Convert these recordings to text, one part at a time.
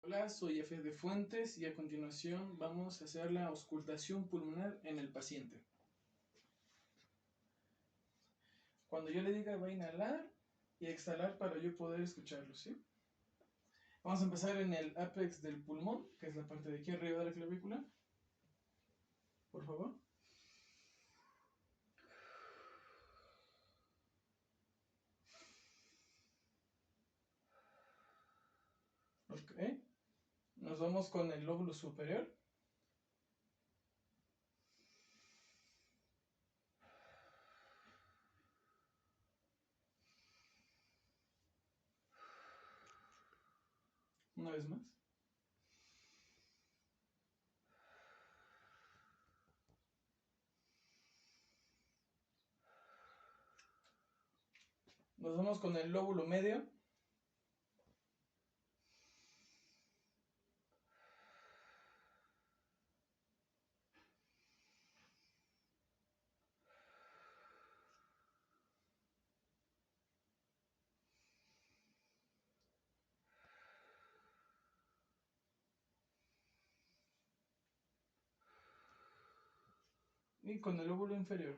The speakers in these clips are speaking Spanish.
Hola, soy F. de Fuentes y a continuación vamos a hacer la auscultación pulmonar en el paciente. Cuando yo le diga va a inhalar y exhalar para yo poder escucharlo, ¿sí? Vamos a empezar en el ápex del pulmón, que es la parte de aquí arriba de la clavícula. Por favor. Ok. Nos vamos con el lóbulo superior. Una vez más. Nos vamos con el lóbulo medio. Y con el lóbulo inferior.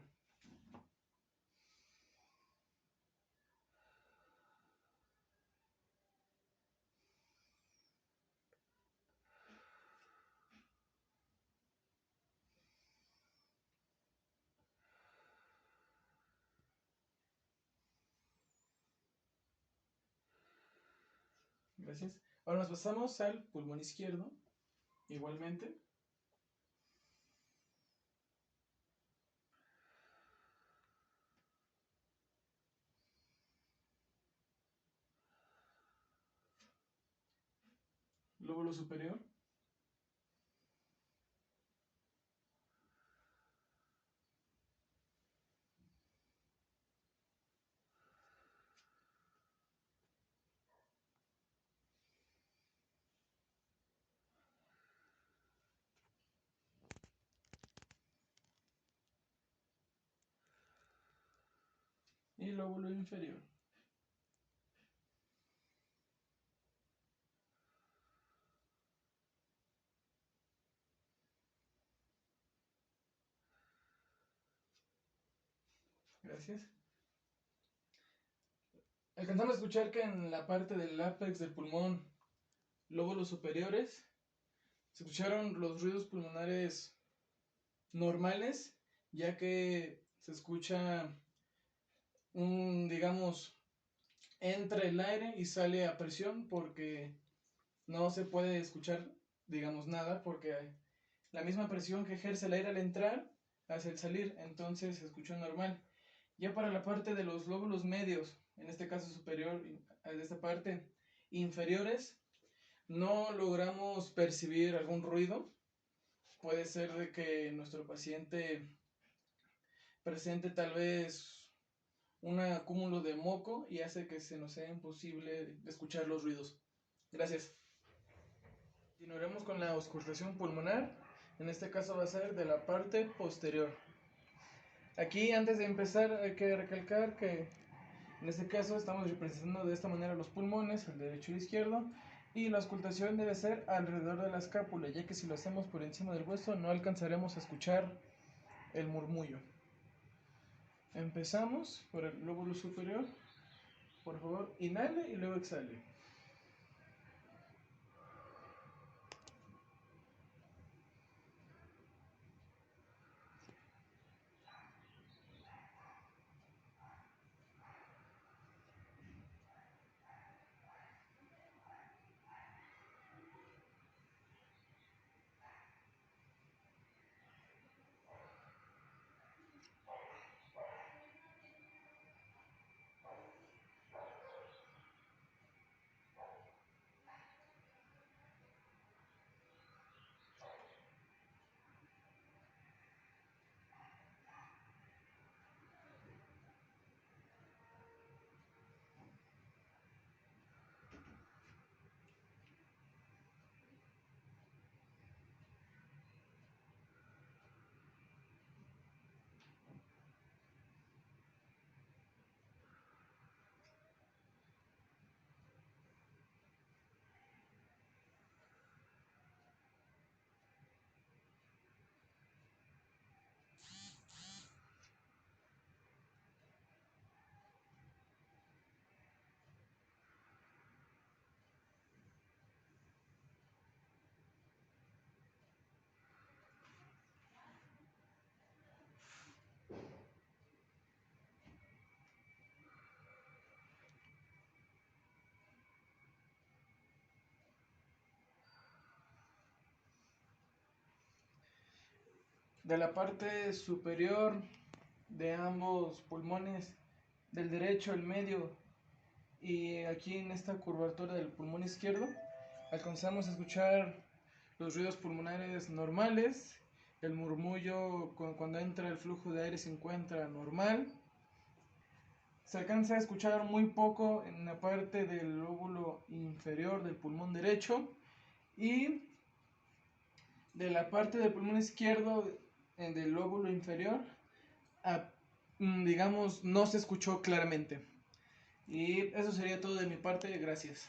Gracias. Ahora nos pasamos al pulmón izquierdo. Igualmente. Lóbulo superior. Y lóbulo inferior. Gracias. Alcanzamos a escuchar que en la parte del ápex del pulmón, lóbulos superiores, se escucharon los ruidos pulmonares normales, ya que se escucha digamos, entra el aire y sale a presión porque no se puede escuchar, digamos, nada porque la misma presión que ejerce el aire al entrar hace el salir, entonces se escuchó normal. Ya para la parte de los lóbulos medios, en este caso superior, de esta parte, inferiores, no logramos percibir algún ruido. Puede ser de que nuestro paciente presente tal vez un acúmulo de moco y hace que se nos sea imposible escuchar los ruidos. Gracias. Continuaremos con la auscultación pulmonar. En este caso va a ser de la parte posterior. Aquí, antes de empezar, hay que recalcar que en este caso estamos representando de esta manera los pulmones, el derecho y el izquierdo, y la auscultación debe ser alrededor de la escápula, ya que si lo hacemos por encima del hueso no alcanzaremos a escuchar el murmullo. Empezamos por el lóbulo superior. Por favor, inhale y luego exhale. de la parte superior de ambos pulmones, del derecho, el medio y aquí en esta curvatura del pulmón izquierdo, alcanzamos a escuchar los ruidos pulmonares normales, el murmullo cuando entra el flujo de aire se encuentra normal. Se alcanza a escuchar muy poco en la parte del lóbulo inferior del pulmón derecho y de la parte del pulmón izquierdo del lóbulo inferior, digamos, no se escuchó claramente. Y eso sería todo de mi parte, gracias.